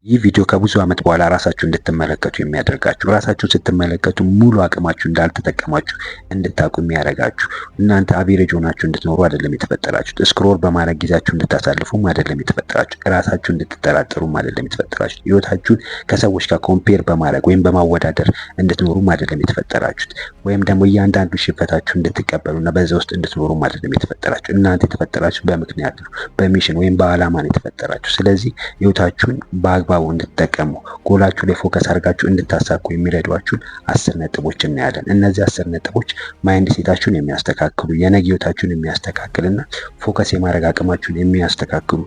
ይህ ቪዲዮ ከብዙ ዓመት በኋላ ራሳችሁን እንድትመለከቱ የሚያደርጋችሁ ራሳችሁን ስትመለከቱ ሙሉ አቅማችሁ እንዳልተጠቀማችሁ እንድታውቁ የሚያደርጋችሁ እናንተ አቬሬጅ ሆናችሁ እንድትኖሩ አይደለም የተፈጠራችሁት። ስክሮል በማድረግ ጊዜያችሁን እንድታሳልፉም አይደለም የተፈጠራችሁት። ራሳችሁን እንድትጠራጠሩም አይደለም የተፈጠራችሁት። ህይወታችሁን ከሰዎች ጋር ኮምፔር በማድረግ ወይም በማወዳደር እንድትኖሩም አይደለም የተፈጠራችሁት። ወይም ደግሞ እያንዳንዱ ሽፈታችሁ እንድትቀበሉና በዛ ውስጥ እንድትኖሩም አይደለም የተፈጠራችሁት። እናንተ የተፈጠራችሁት በምክንያት ነው፣ በሚሽን ወይም በዓላማ ነው የተፈጠራችሁት። ስለዚህ ህይወታችሁን በአግባቡ እንድትጠቀሙ ጎላችሁ ላይ ፎከስ አድርጋችሁ እንድታሳኩ የሚረዷችሁን 10 ነጥቦች እናያለን። እነዚህ 10 ነጥቦች ማይንድ ሴታችሁን የሚያስተካክሉ የነገ ህይወታችሁን የሚያስተካክልና ፎከስ የማድረግ አቅማችሁን የሚያስተካክሉ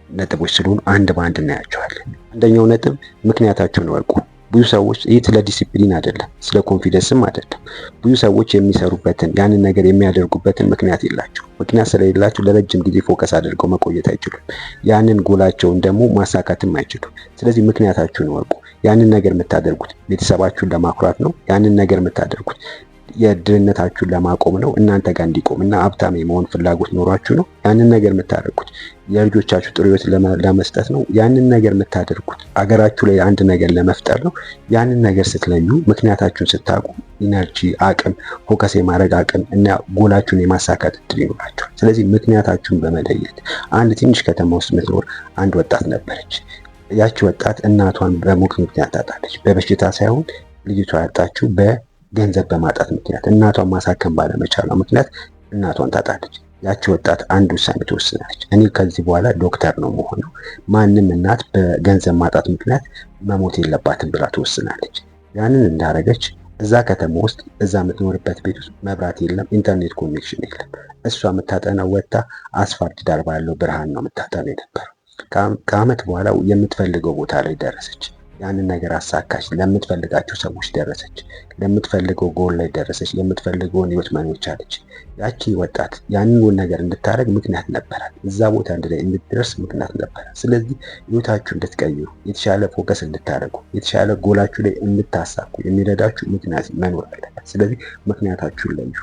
ነጥቦች ስለሆኑ አንድ በአንድ እናያቸዋለን። አንደኛው ነጥብ ምክንያታችሁን ወቁ። ብዙ ሰዎች ይህ ስለ ዲሲፕሊን አይደለም፣ ስለ ኮንፊደንስም አይደለም። ብዙ ሰዎች የሚሰሩበትን ያንን ነገር የሚያደርጉበትን ምክንያት የላቸው። ምክንያት ስለሌላቸው ለረጅም ጊዜ ፎከስ አድርገው መቆየት አይችሉም። ያንን ጎላቸውን ደግሞ ማሳካትም አይችሉም። ስለዚህ ምክንያታችሁን ወቁ። ያንን ነገር የምታደርጉት ቤተሰባችሁን ለማኩራት ነው። ያንን ነገር የምታደርጉት የድህነታችሁን ለማቆም ነው። እናንተ ጋር እንዲቆም እና ሀብታም የመሆን ፍላጎት ኖሯችሁ ነው ያንን ነገር የምታደርጉት። የልጆቻችሁ ጥሩ ህይወት ለመስጠት ነው ያንን ነገር የምታደርጉት። አገራችሁ ላይ አንድ ነገር ለመፍጠር ነው። ያንን ነገር ስትለዩ ምክንያታችሁን ስታውቁ ኢነርጂ፣ አቅም፣ ፎከስ የማድረግ አቅም እና ጎላችሁን የማሳካት እድል ይኖራችኋል። ስለዚህ ምክንያታችሁን በመለየት አንድ ትንሽ ከተማ ውስጥ የምትኖር አንድ ወጣት ነበረች። ያቺ ወጣት እናቷን በሞት ምክንያት ታጣለች። በበሽታ ሳይሆን ልጅቷ ያጣችው ገንዘብ በማጣት ምክንያት እናቷን ማሳከም ባለመቻሏ ምክንያት እናቷን ታጣለች። ያቺ ወጣት አንድ ውሳኔ ትወስናለች። እኔ ከዚህ በኋላ ዶክተር ነው መሆነው፣ ማንም እናት በገንዘብ ማጣት ምክንያት መሞት የለባትም ብላ ትወስናለች። ያንን እንዳረገች እዛ ከተማ ውስጥ እዛ የምትኖርበት ቤት ውስጥ መብራት የለም፣ ኢንተርኔት ኮኔክሽን የለም። እሷ የምታጠናው ወጥታ አስፋልት ዳር ባለው ብርሃን ነው የምታጠናው የነበረው። ከዓመት በኋላ የምትፈልገው ቦታ ላይ ደረሰች። ያንን ነገር አሳካች። ለምትፈልጋቸው ሰዎች ደረሰች። ለምትፈልገው ጎል ላይ ደረሰች። የምትፈልገውን ህይወት መኖር ቻለች። ያቺ ወጣት ያንን ነገር እንድታረግ ምክንያት ነበራት። እዛ ቦታ ላይ እንድትደርስ ምክንያት ነበራት። ስለዚህ ህይወታችሁ እንድትቀይሩ፣ የተሻለ ፎከስ እንድታደርጉ፣ የተሻለ ጎላችሁ ላይ እንድታሳኩ የሚረዳችሁ ምክንያት መኖር አለበት። ስለዚህ ምክንያታችሁን ለዩ።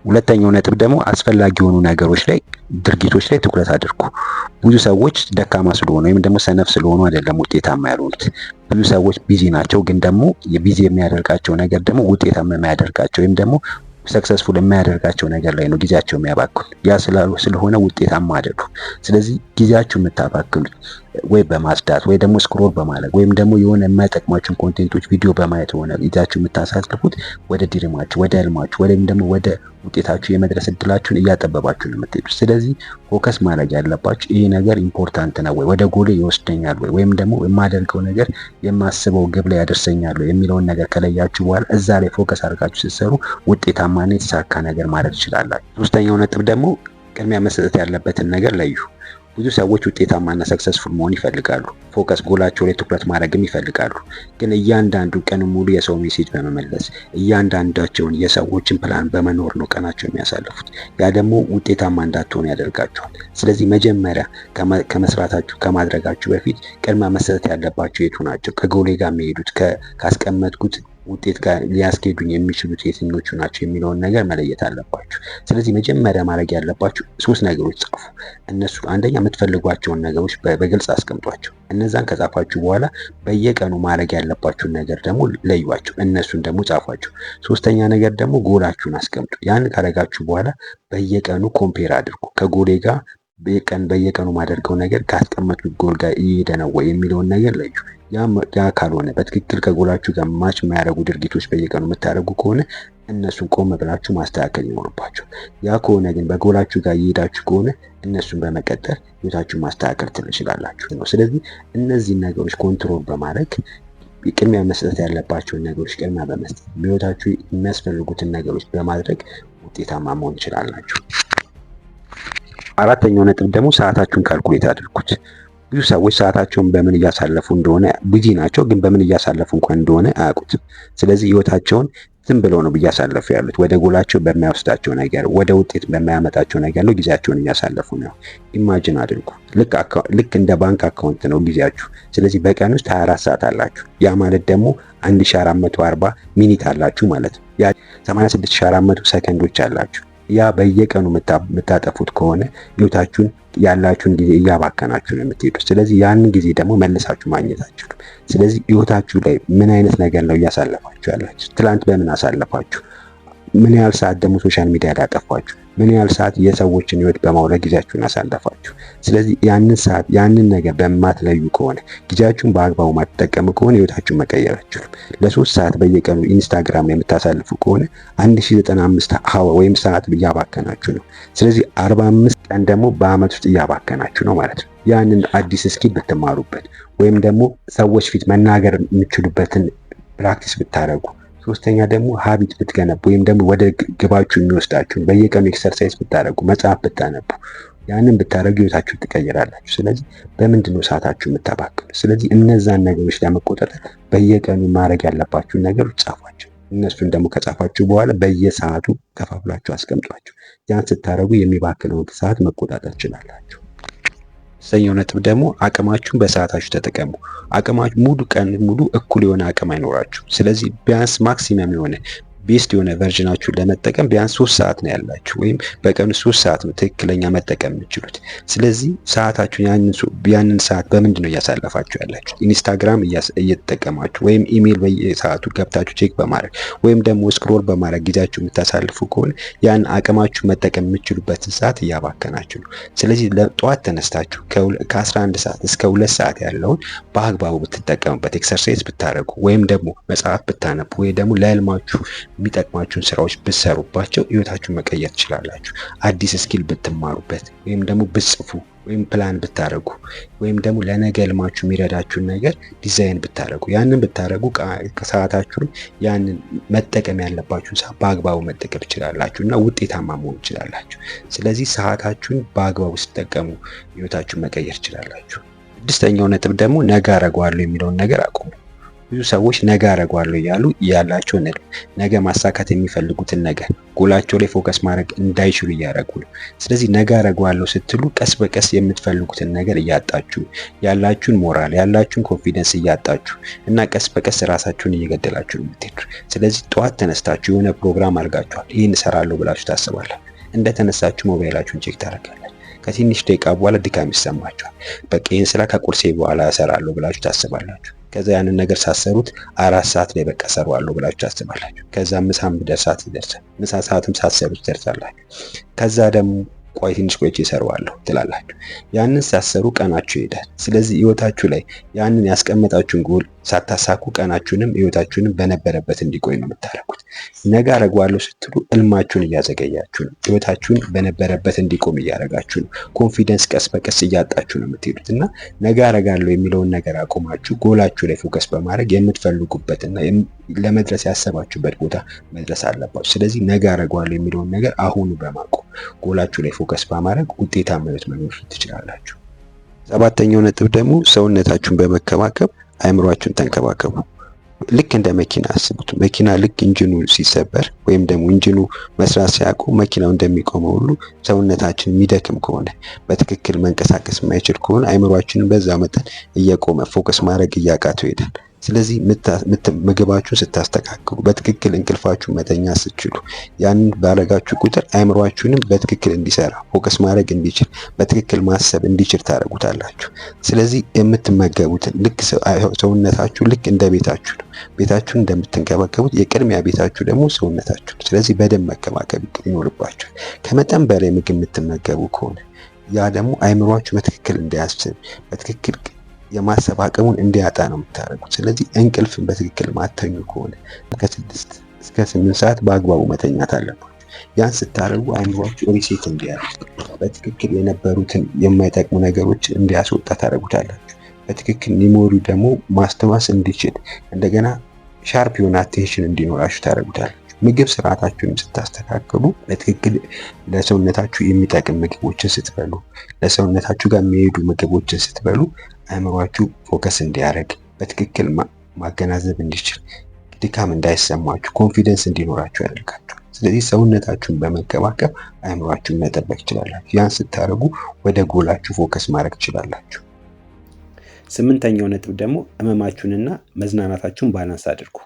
ሁለተኛው ነጥብ ደግሞ አስፈላጊ የሆኑ ነገሮች ላይ ድርጊቶች ላይ ትኩረት አድርጉ። ብዙ ሰዎች ደካማ ስለሆኑ ወይም ደግሞ ሰነፍ ስለሆኑ አይደለም ውጤታማ ያልሆኑት። ብዙ ሰዎች ቢዚ ናቸው፣ ግን ደግሞ የቢዚ የሚያደርጋቸው ነገር ደግሞ ውጤታማ የሚያደርጋቸው ወይም ደግሞ ሰክሰስፉል የሚያደርጋቸው ነገር ላይ ነው ጊዜያቸው የሚያባክኑ። ያ ስለሆነ ውጤታማ አይደሉም። ስለዚህ ጊዜያችሁ የምታባክኑት ወይ በማጽዳት ወይ ደግሞ ስክሮል በማድረግ ወይም ደግሞ የሆነ የማይጠቅማችሁን ኮንቴንቶች ቪዲዮ በማየት ሆነ ጊዜያችሁ የምታሳልፉት ወደ ድሪማችሁ፣ ወደ ህልማችሁ ወይም ደግሞ ወደ ውጤታችሁ የመድረስ እድላችሁን እያጠበባችሁ ነው የምትሄዱት። ስለዚህ ፎከስ ማድረግ ያለባችሁ ይሄ ነገር ኢምፖርታንት ነው ወይ፣ ወደ ጎሌ ይወስደኛል ወይ፣ ወይም ደግሞ የማደርገው ነገር የማስበው ግብ ላይ ያደርሰኛል ወይ የሚለውን ነገር ከለያችሁ በኋላ እዛ ላይ ፎከስ አድርጋችሁ ስትሰሩ ውጤታማና የተሳካ ነገር ማድረግ ትችላላችሁ። ሶስተኛው ነጥብ ደግሞ ቅድሚያ መሰጠት ያለበትን ነገር ለዩ። ብዙ ሰዎች ውጤታማና ሰክሰስፉል መሆን ይፈልጋሉ። ፎከስ ጎላቸው ላይ ትኩረት ማድረግም ይፈልጋሉ። ግን እያንዳንዱ ቀን ሙሉ የሰው ሜሴጅ በመመለስ እያንዳንዳቸውን የሰዎችን ፕላን በመኖር ነው ቀናቸው የሚያሳልፉት። ያ ደግሞ ውጤታማ እንዳትሆኑ ያደርጋቸዋል። ስለዚህ መጀመሪያ ከመስራታችሁ ከማድረጋችሁ በፊት ቅድሚያ መሰጠት ያለባቸው የቱ ናቸው፣ ከጎሌ ጋር የሚሄዱት ካስቀመጥኩት ውጤት ጋር ሊያስኬዱኝ የሚችሉት የትኞቹ ናቸው የሚለውን ነገር መለየት አለባችሁ። ስለዚህ መጀመሪያ ማድረግ ያለባችሁ 3 ነገሮች ጻፉ። እነሱ አንደኛ የምትፈልጓቸውን ነገሮች በግልጽ አስቀምጧቸው። እነዛን ከጻፋችሁ በኋላ በየቀኑ ማድረግ ያለባችሁን ነገር ደግሞ ለዩዋቸው። እነሱን ደግሞ ጻፏቸው። ሶስተኛ ነገር ደግሞ ጎላችሁን አስቀምጡ። ያን ካረጋችሁ በኋላ በየቀኑ ኮምፔር አድርጉ። ከጎሌ ጋር በየቀኑ ማደርገው ነገር ካስቀመጡት ጎል ጋር እየሄደ ነው ወይ የሚለውን ነገር ለዩ። ያ ካልሆነ በትክክል ከጎላችሁ ጋር ማች የማያደርጉ ድርጊቶች በየቀኑ የምታደርጉ ከሆነ እነሱን ቆም ብላችሁ ማስተካከል ይኖርባችሁ። ያ ከሆነ ግን በጎላችሁ ጋር እየሄዳችሁ ከሆነ እነሱን በመቀጠል ህይወታችሁን ማስተካከል ትችላላችሁ ነው። ስለዚህ እነዚህን ነገሮች ኮንትሮል በማድረግ ቅድሚያ መስጠት ያለባቸውን ነገሮች ቅድሚያ በመስጠት በህይወታችሁ የሚያስፈልጉትን ነገሮች በማድረግ ውጤታማ መሆን ትችላላችሁ። አራተኛው ነጥብ ደግሞ ሰዓታችሁን ካልኩሌት አድርጉት። ብዙ ሰዎች ሰዓታቸውን በምን እያሳለፉ እንደሆነ ቢዚ ናቸው፣ ግን በምን እያሳለፉ እንኳን እንደሆነ አያውቁትም። ስለዚህ ህይወታቸውን ዝም ብለው ነው እያሳለፉ ያሉት። ወደ ጎላቸው በማይወስዳቸው ነገር፣ ወደ ውጤት በማያመጣቸው ነገር ነው ጊዜያቸውን እያሳለፉ ነው። ኢማጂን አድርጉ። ልክ እንደ ባንክ አካውንት ነው ጊዜያችሁ። ስለዚህ በቀን ውስጥ 24 ሰዓት አላችሁ። ያ ማለት ደግሞ 1440 ሚኒት አላችሁ ማለት ነው። ያ 86400 ሰከንዶች አላችሁ። ያ በየቀኑ የምታጠፉት ከሆነ ህይወታችሁን ያላችሁን ጊዜ እያባከናችሁ ነው የምትሄዱት። ስለዚህ ያንን ጊዜ ደግሞ መልሳችሁ ማግኘት አትችሉም። ስለዚህ ህይወታችሁ ላይ ምን አይነት ነገር ነው እያሳለፋችሁ ያላችሁ? ትላንት በምን አሳለፋችሁ? ምን ያህል ሰዓት ደግሞ ሶሻል ሚዲያ ላይ አጠፋችሁ? ምን ያህል ሰዓት የሰዎችን ህይወት በማውረድ ጊዜያችሁን አሳለፋችሁ? ስለዚህ ያንን ሰዓት ያንን ነገር በማትለዩ ከሆነ ጊዜያችሁን በአግባቡ ማትጠቀሙ ከሆነ ህይወታችሁን መቀየር አትችሉም። ለ3 ሰዓት በየቀኑ ኢንስታግራም ላይ የምታሳልፉ ከሆነ 1095 ሀወር ወይም ሰዓት እያባከናችሁ ነው። ስለዚህ 45 ቀን ደግሞ በአመት ውስጥ እያባከናችሁ ነው ማለት ነው። ያንን አዲስ ስኪል ብትማሩበት ወይም ደግሞ ሰዎች ፊት መናገር የምትችሉበትን ፕራክቲስ ብታደርጉ፣ ሶስተኛ ደግሞ ሀቢት ብትገነቡ ወይም ደግሞ ወደ ግባችሁ የሚወስዳችሁን በየቀኑ ኤክሰርሳይዝ ብታደርጉ፣ መጽሐፍ ብታነቡ፣ ያንን ብታደርጉ ህይወታችሁን ትቀይራላችሁ። ስለዚህ በምንድን ነው ሰዓታችሁ የምታባክኑ? ስለዚህ እነዛን ነገሮች ለመቆጣጠር በየቀኑ ማድረግ ያለባችሁን ነገሮች ጻፏቸው። እነሱን ደግሞ ከጻፋችሁ በኋላ በየሰዓቱ ከፋፍላችሁ አስቀምጧቸው። ያን ስታደርጉ የሚባክነውን ሰዓት መቆጣጠር ትችላላችሁ። ሰኛው ነጥብ ደግሞ አቅማችሁን በሰዓታችሁ ተጠቀሙ። አቅማችሁ ሙሉ ቀን ሙሉ እኩል የሆነ አቅም አይኖራችሁ። ስለዚህ ቢያንስ ማክሲመም የሆነ ቤስት የሆነ ቨርዥናችሁን ለመጠቀም ቢያንስ 3 ሰዓት ነው ያላችሁ፣ ወይም በቀኑ 3 ሰዓት ነው ትክክለኛ መጠቀም የምትችሉት። ስለዚህ ሰዓታችሁን ያንን ሰዓት በምንድን ነው እያሳለፋችሁ ያላችሁ? ኢንስታግራም እየተጠቀማችሁ ወይም ኢሜል በየሰዓቱ ገብታችሁ ቼክ በማድረግ ወይም ደግሞ ስክሮል በማድረግ ጊዜያችሁ የምታሳልፉ ከሆነ ያን አቅማችሁ መጠቀም የምትችሉበትን ሰዓት እያባከናችሁ ነው። ስለዚህ ጠዋት ተነስታችሁ ከ11 ሰዓት እስከ 2 ሰዓት ያለውን በአግባቡ ብትጠቀሙበት፣ ኤክሰርሳይዝ ብታደርጉ ወይም ደግሞ መጽሐፍ ብታነቡ ወይ ደግሞ ለህልማችሁ የሚጠቅማችሁን ስራዎች ብትሰሩባቸው ህይወታችሁን መቀየር ትችላላችሁ። አዲስ ስኪል ብትማሩበት ወይም ደግሞ ብትጽፉ ወይም ፕላን ብታደርጉ ወይም ደግሞ ለነገ ህልማችሁ የሚረዳችሁን ነገር ዲዛይን ብታደርጉ፣ ያንን ብታደርጉ ሰዓታችሁን ያንን መጠቀም ያለባችሁን ሰዓት በአግባቡ መጠቀም ትችላላችሁ እና ውጤታማ መሆን ትችላላችሁ። ስለዚህ ሰዓታችሁን በአግባቡ ስትጠቀሙ ህይወታችሁን መቀየር ትችላላችሁ። 6ኛው ነጥብ ደግሞ ነገ አደርገዋለሁ የሚለውን ነገር አቁሙ። ብዙ ሰዎች ነገ አደርገዋለሁ እያሉ ያላቸውን ነገ ማሳካት የሚፈልጉትን ነገር ጎላቸው ላይ ፎከስ ማድረግ እንዳይችሉ እያደረጉ ነው። ስለዚህ ነገ አደርገዋለሁ ስትሉ ቀስ በቀስ የምትፈልጉትን ነገር እያጣችሁ፣ ያላችሁን ሞራል ያላችሁን ኮንፊደንስ እያጣችሁ እና ቀስ በቀስ ራሳችሁን እየገደላችሁ ነው የምትሄዱ። ስለዚህ ጠዋት ተነስታችሁ የሆነ ፕሮግራም አድርጋችኋል፣ ይህን እሰራለሁ ብላችሁ ታስባላችሁ። እንደተነሳችሁ ሞባይላችሁን ቼክ ታደርጋላችሁ። ከትንሽ ደቂቃ በኋላ ድካም ይሰማችኋል። በቃ ይህን ስራ ከቁርሴ በኋላ እሰራለሁ ብላችሁ ታስባላችሁ። ከዛ ያንን ነገር ሳሰሩት 4 ሰዓት ላይ በቃ ሰራዋለሁ ብላችሁ ታስባላችሁ። ከዛ ምሳም ብደርሳት ይደርሳል። ምሳ ሰዓትም ሳሰሩት ትደርሳላችሁ። ከዛ ደግሞ ቆይ ትንሽ ቆይቼ እሰራዋለሁ ትላላችሁ። ያንን ሳሰሩ ቀናችሁ ይሄዳል። ስለዚህ ህይወታችሁ ላይ ያንን ያስቀመጣችሁን ጎል ሳታሳኩ ቀናችሁንም ህይወታችሁንም በነበረበት እንዲቆይ ነው የምታደርጉት። ነገ አደርገዋለሁ ስትሉ ህልማችሁን እያዘገያችሁ ነው። ህይወታችሁን በነበረበት እንዲቆም እያደረጋችሁ ነው። ኮንፊደንስ ቀስ በቀስ እያጣችሁ ነው የምትሄዱት እና ነገ አደርጋለሁ የሚለውን ነገር አቁማችሁ ጎላችሁ ላይ ፎከስ በማድረግ የምትፈልጉበትና ለመድረስ ያሰባችሁበት ቦታ መድረስ አለባችሁ። ስለዚህ ነገ አደርገዋለሁ የሚለውን ነገር አሁኑ በማቆም ጎላችሁ ላይ ፎከስ በማድረግ ውጤታማ ህይወት መኖር ትችላላችሁ። 7ኛው ነጥብ ደግሞ ሰውነታችሁን በመከባከብ አእምሯችሁን ተንከባከቡ። ልክ እንደ መኪና አስቡት። መኪና ልክ ኢንጂኑ ሲሰበር ወይም ደግሞ ኢንጂኑ መስራት ሲያቆም መኪናው እንደሚቆመው ሁሉ ሰውነታችን የሚደክም ከሆነ በትክክል መንቀሳቀስ የማይችል ከሆነ አእምሯችንን በዛ መጠን እየቆመ ፎከስ ማድረግ እያቃተው ይሄዳል። ስለዚህ ምግባችሁን ስታስተካክሉ፣ በትክክል እንቅልፋችሁን መተኛ ስትችሉ፣ ያንን ባረጋችሁ ቁጥር አእምሯችሁንም በትክክል እንዲሰራ ፎከስ ማድረግ እንዲችል በትክክል ማሰብ እንዲችል ታደርጉታላችሁ። ስለዚህ የምትመገቡትን ልክ ሰውነታችሁ ልክ እንደ ቤታችሁ ነው። ቤታችሁን እንደምትንከባከቡት የቅድሚያ ቤታችሁ ደግሞ ሰውነታችሁ ነው። ስለዚህ በደንብ መከባከብ ይኖርባችኋል። ከመጠን በላይ ምግብ የምትመገቡ ከሆነ ያ ደግሞ አእምሯችሁ በትክክል እንዳያስብ በትክክል የማሰብ አቅሙን እንዲያጣ ነው የምታደርጉት። ስለዚህ እንቅልፍን በትክክል ማተኙ ከሆነ ከ6 እስከ 8 ሰዓት በአግባቡ መተኛት አለባችሁ። ያን ስታደርጉ አእምሯችሁ ሪሴት እንዲያደርግ በትክክል የነበሩትን የማይጠቅሙ ነገሮች እንዲያስወጣ ታደርጉታላችሁ። በትክክል ሜሞሪው ደግሞ ማስተዋስ እንዲችል እንደገና ሻርፕ የሆነ አቴንሽን እንዲኖራችሁ ታደርጉታላችሁ። ምግብ ስርዓታችሁን ስታስተካክሉ በትክክል ለሰውነታችሁ የሚጠቅም ምግቦችን ስትበሉ፣ ለሰውነታችሁ ጋር የሚሄዱ ምግቦችን ስትበሉ አእምሯችሁ ፎከስ እንዲያደርግ በትክክል ማገናዘብ እንዲችል፣ ድካም እንዳይሰማችሁ፣ ኮንፊደንስ እንዲኖራችሁ ያደርጋችሁ። ስለዚህ ሰውነታችሁን በመንከባከብ አእምሯችሁን መጠበቅ ትችላላችሁ። ያን ስታደርጉ ወደ ጎላችሁ ፎከስ ማድረግ ትችላላችሁ። 8ኛው ነጥብ ደግሞ ህመማችሁንና መዝናናታችሁን ባላንስ አድርጉ።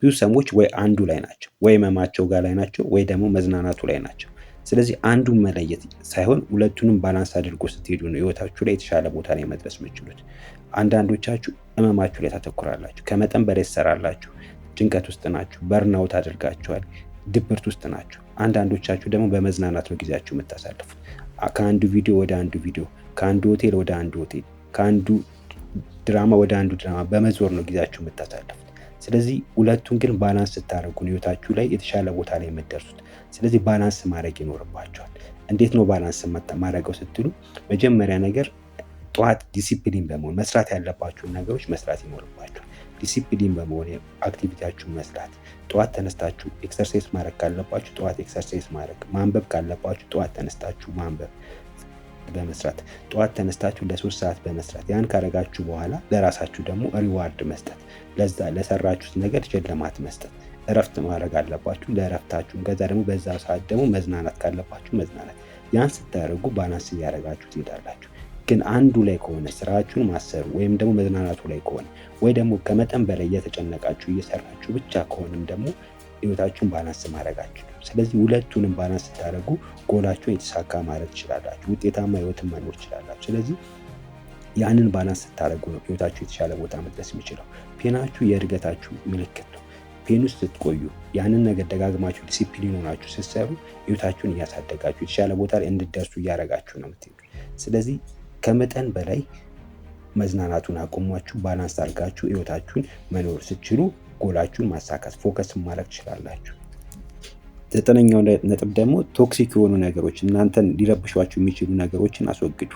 ብዙ ሰዎች ወይ አንዱ ላይ ናቸው፣ ወይ ህመማቸው ጋር ላይ ናቸው፣ ወይ ደግሞ መዝናናቱ ላይ ናቸው። ስለዚህ አንዱን መለየት ሳይሆን ሁለቱንም ባላንስ አድርጎ ስትሄዱ ነው ህይወታችሁ ላይ የተሻለ ቦታ ላይ መድረስ የምትችሉት። አንዳንዶቻችሁ ህመማችሁ ላይ ታተኩራላችሁ፣ ከመጠን በላይ ትሰራላችሁ፣ ጭንቀት ውስጥ ናችሁ፣ በርናውት አድርጋችኋል፣ ድብርት ውስጥ ናችሁ። አንዳንዶቻችሁ ደግሞ በመዝናናት ነው ጊዜያችሁ የምታሳልፉት። ከአንዱ ቪዲዮ ወደ አንዱ ቪዲዮ፣ ከአንዱ ሆቴል ወደ አንዱ ሆቴል፣ ከአንዱ ድራማ ወደ አንዱ ድራማ በመዞር ነው ጊዜያችሁ የምታሳልፉት። ስለዚህ ሁለቱን ግን ባላንስ ስታደርጉ ህይወታችሁ ላይ የተሻለ ቦታ ላይ የምትደርሱት። ስለዚህ ባላንስ ማድረግ ይኖርባችኋል። እንዴት ነው ባላንስ ማድረገው ስትሉ፣ መጀመሪያ ነገር ጠዋት ዲሲፕሊን በመሆን መስራት ያለባችሁን ነገሮች መስራት ይኖርባችኋል። ዲሲፕሊን በመሆን አክቲቪቲያችሁን መስራት፣ ጠዋት ተነስታችሁ ኤክሰርሳይዝ ማድረግ ካለባችሁ ጠዋት ኤክሰርሳይዝ ማድረግ፣ ማንበብ ካለባችሁ ጠዋት ተነስታችሁ ማንበብ በመስራት፣ ጠዋት ተነስታችሁ ለ3 ሰዓት በመስራት፣ ያን ካረጋችሁ በኋላ ለራሳችሁ ደግሞ ሪዋርድ መስጠት፣ ለዛ ለሰራችሁት ነገር ሽልማት መስጠት። እረፍት ማድረግ አለባችሁ፣ ለእረፍታችሁ። ከዛ ደግሞ በዛ ሰዓት ደግሞ መዝናናት ካለባችሁ መዝናናት። ያን ስታደርጉ ባላንስ እያደረጋችሁ ትሄዳላችሁ። ግን አንዱ ላይ ከሆነ ስራችሁን ማሰሩ ወይም ደግሞ መዝናናቱ ላይ ከሆነ ወይ ደግሞ ከመጠን በላይ እየተጨነቃችሁ እየሰራችሁ ብቻ ከሆነም ደግሞ ህይወታችሁን ባላንስ ማድረጋችሁ። ስለዚህ ሁለቱንም ባላንስ ስታደርጉ ጎላችሁን የተሳካ ማድረግ ትችላላችሁ፣ ውጤታማ ህይወትን መኖር ትችላላችሁ። ስለዚህ ያንን ባላንስ ስታደርጉ ነው ህይወታችሁ የተሻለ ቦታ መድረስ የሚችለው። ፔናችሁ የእድገታችሁ ምልክት ነው። ፔን ውስጥ ስትቆዩ ያንን ነገር ደጋግማችሁ ዲሲፕሊን ሆናችሁ ስትሰሩ ህይወታችሁን እያሳደጋችሁ የተሻለ ቦታ ላይ እንድትደርሱ እያደረጋችሁ ነው የምትሄዱ። ስለዚህ ከመጠን በላይ መዝናናቱን አቁሟችሁ ባላንስ አድርጋችሁ ህይወታችሁን መኖር ስትችሉ ጎላችሁን ማሳካት ፎከስ ማድረግ ትችላላችሁ። 9ኛው ነጥብ ደግሞ ቶክሲክ የሆኑ ነገሮች፣ እናንተን ሊረብሿችሁ የሚችሉ ነገሮችን አስወግዱ።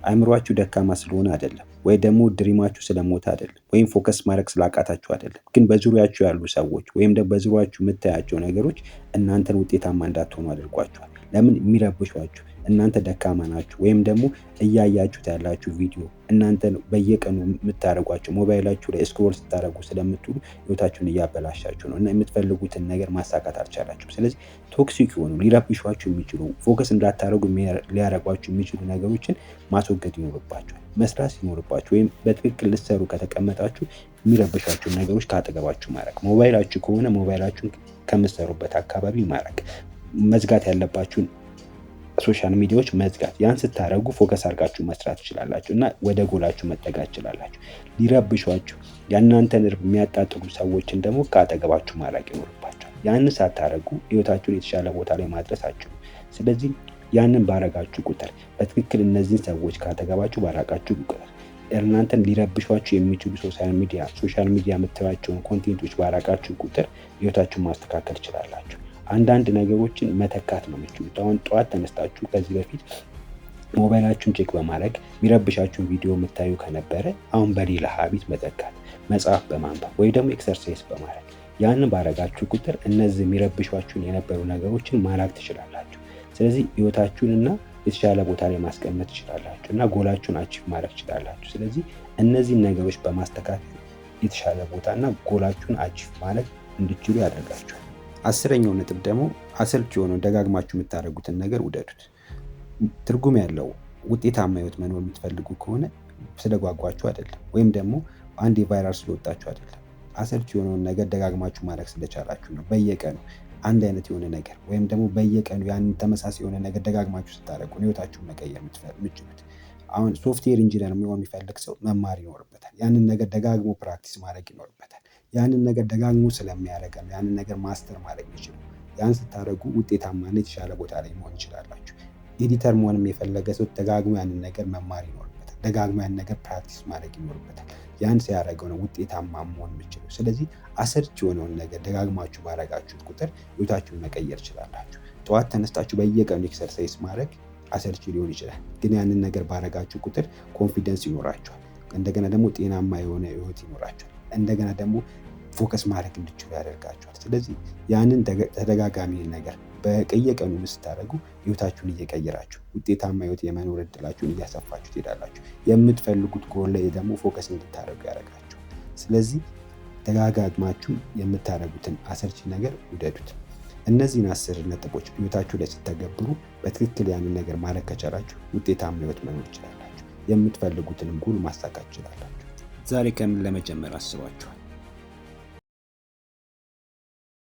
አእምሯችሁ ደካማ ስለሆነ አይደለም፣ ወይ ደግሞ ድሪማችሁ ስለሞተ አይደለም፣ ወይም ፎከስ ማድረግ ስላቃታችሁ አይደለም። ግን በዙሪያችሁ ያሉ ሰዎች ወይም ደግሞ በዙሪያችሁ የምታያቸው ነገሮች እናንተን ውጤታማ እንዳትሆኑ አድርጓችኋል። ለምን? የሚረብሿችሁ እናንተ ደካማ ናችሁ፣ ወይም ደግሞ እያያችሁት ያላችሁ ቪዲዮ እናንተን በየቀኑ የምታደርጓቸው ሞባይላችሁ ላይ ስክሮል ስታደርጉ ስለምትውሉ ህይወታችሁን እያበላሻችሁ ነው እና የምትፈልጉትን ነገር ማሳካት አልቻላችሁም። ስለዚህ ቶክሲክ የሆኑ ሊረብሿችሁ የሚችሉ ፎከስ እንዳታደርጉ ሊያደርጓችሁ የሚችሉ ነገሮችን ማስወገድ ይኖርባችኋል፣ መስራት ይኖርባችሁ። ወይም በትክክል ልትሰሩ ከተቀመጣችሁ የሚረብሿችሁን ነገሮች ካጠገባችሁ ማድረግ፣ ሞባይላችሁ ከሆነ ሞባይላችሁን ከምትሰሩበት አካባቢ ማድረግ፣ መዝጋት ያለባችሁን ሶሻል ሚዲያዎች መዝጋት። ያን ስታደርጉ ፎከስ አድርጋችሁ መስራት ትችላላችሁ እና ወደ ጎላችሁ መጠጋት ትችላላችሁ። ሊረብሿችሁ የእናንተን እርብ የሚያጣጥሉ ሰዎችን ደግሞ ከአጠገባችሁ ማራቅ ይኖርባችኋል። ያንን ሳታደርጉ ህይወታችሁን የተሻለ ቦታ ላይ ማድረስ አትችሉም። ስለዚህ ያንን ባረጋችሁ ቁጥር፣ በትክክል እነዚህን ሰዎች ካጠገባችሁ ባራቃችሁ ቁጥር፣ እናንተን ሊረብሿችሁ የሚችሉ ሶሻል ሚዲያ የምትሏቸውን ኮንቴንቶች ባራቃችሁ ቁጥር ህይወታችሁን ማስተካከል ትችላላችሁ። አንዳንድ ነገሮችን መተካት ነው የምትችሉት። አሁን ጠዋት ተነስታችሁ ከዚህ በፊት ሞባይላችሁን ቼክ በማድረግ የሚረብሻችሁን ቪዲዮ የምታዩ ከነበረ አሁን በሌላ ሀቢት መተካት፣ መጽሐፍ በማንበብ ወይ ደግሞ ኤክሰርሳይዝ በማድረግ። ያንን ባረጋችሁ ቁጥር እነዚህ የሚረብሿችሁን የነበሩ ነገሮችን ማራቅ ትችላላችሁ። ስለዚህ ህይወታችሁንና የተሻለ ቦታ ላይ ማስቀመጥ ትችላላችሁ እና ጎላችሁን አቺቭ ማድረግ ትችላላችሁ። ስለዚህ እነዚህን ነገሮች በማስተካከል የተሻለ ቦታና ጎላችሁን አቺቭ ማድረግ እንድትችሉ ያደርጋችኋል። 10ኛው ነጥብ ደግሞ አሰልቺ የሆነው ደጋግማችሁ የምታደርጉትን ነገር ውደዱት። ትርጉም ያለው ውጤታማ ህይወት መኖር የምትፈልጉ ከሆነ ስለጓጓችሁ አይደለም፣ ወይም ደግሞ አንድ የቫይራል ስለወጣችሁ አይደለም። አሰልቺ የሆነውን ነገር ደጋግማችሁ ማድረግ ስለቻላችሁ ነው። በየቀኑ አንድ አይነት የሆነ ነገር ወይም ደግሞ በየቀኑ ያንን ተመሳሳይ የሆነ ነገር ደጋግማችሁ ስታደርጉ ህይወታችሁን መቀየር የምትችሉት። አሁን ሶፍትዌር ኢንጂነር መሆን የሚፈልግ ሰው መማር ይኖርበታል። ያንን ነገር ደጋግሞ ፕራክቲስ ማድረግ ይኖርበታል። ያንን ነገር ደጋግሞ ስለሚያደርግ ነው ያንን ነገር ማስተር ማድረግ የሚችለው። ያን ስታደርጉ ውጤታማና የተሻለ ቦታ ላይ መሆን ይችላላችሁ። ኤዲተር መሆንም የፈለገ ሰው ደጋግሞ ያንን ነገር መማር ይኖርበታል። ደጋግሞ ያንን ነገር ፕራክቲስ ማድረግ ይኖርበታል። ያን ሲያደርገው ነው ውጤታማ መሆን የሚችለው። ስለዚህ አሰልቺ የሆነውን ነገር ደጋግማችሁ ባረጋችሁት ቁጥር ህይወታችሁን መቀየር ይችላላችሁ። ጠዋት ተነስታችሁ በየቀኑ ኤክሰርሳይዝ ማድረግ አሰልቺ ሊሆን ይችላል፣ ግን ያንን ነገር ባረጋችሁ ቁጥር ኮንፊደንስ ይኖራችኋል። እንደገና ደግሞ ጤናማ የሆነ ህይወት ይኖራችኋል። እንደገና ደግሞ ፎከስ ማድረግ እንድትችሉ ያደርጋችኋል። ስለዚህ ያንን ተደጋጋሚ ነገር በየቀኑ ስታደርጉ ህይወታችሁን እየቀየራችሁ ውጤታማ ህይወት የመኖር እድላችሁን እያሰፋችሁ ትሄዳላችሁ። የምትፈልጉት ጎል ላይ ደግሞ ፎከስ እንድታደርጉ ያደርጋችኋል። ስለዚህ ደጋጋማችሁ የምታደርጉትን አሰልቺ ነገር ውደዱት። እነዚህን 10 ነጥቦች ህይወታችሁ ላይ ስትተገብሩ በትክክል ያንን ነገር ማድረግ ከቻላችሁ ውጤታማ ህይወት መኖር ይችላላችሁ። የምትፈልጉትንም ጎል ማሳካት ይችላላችሁ። ዛሬ ከምን ለመጀመር አስባችኋል?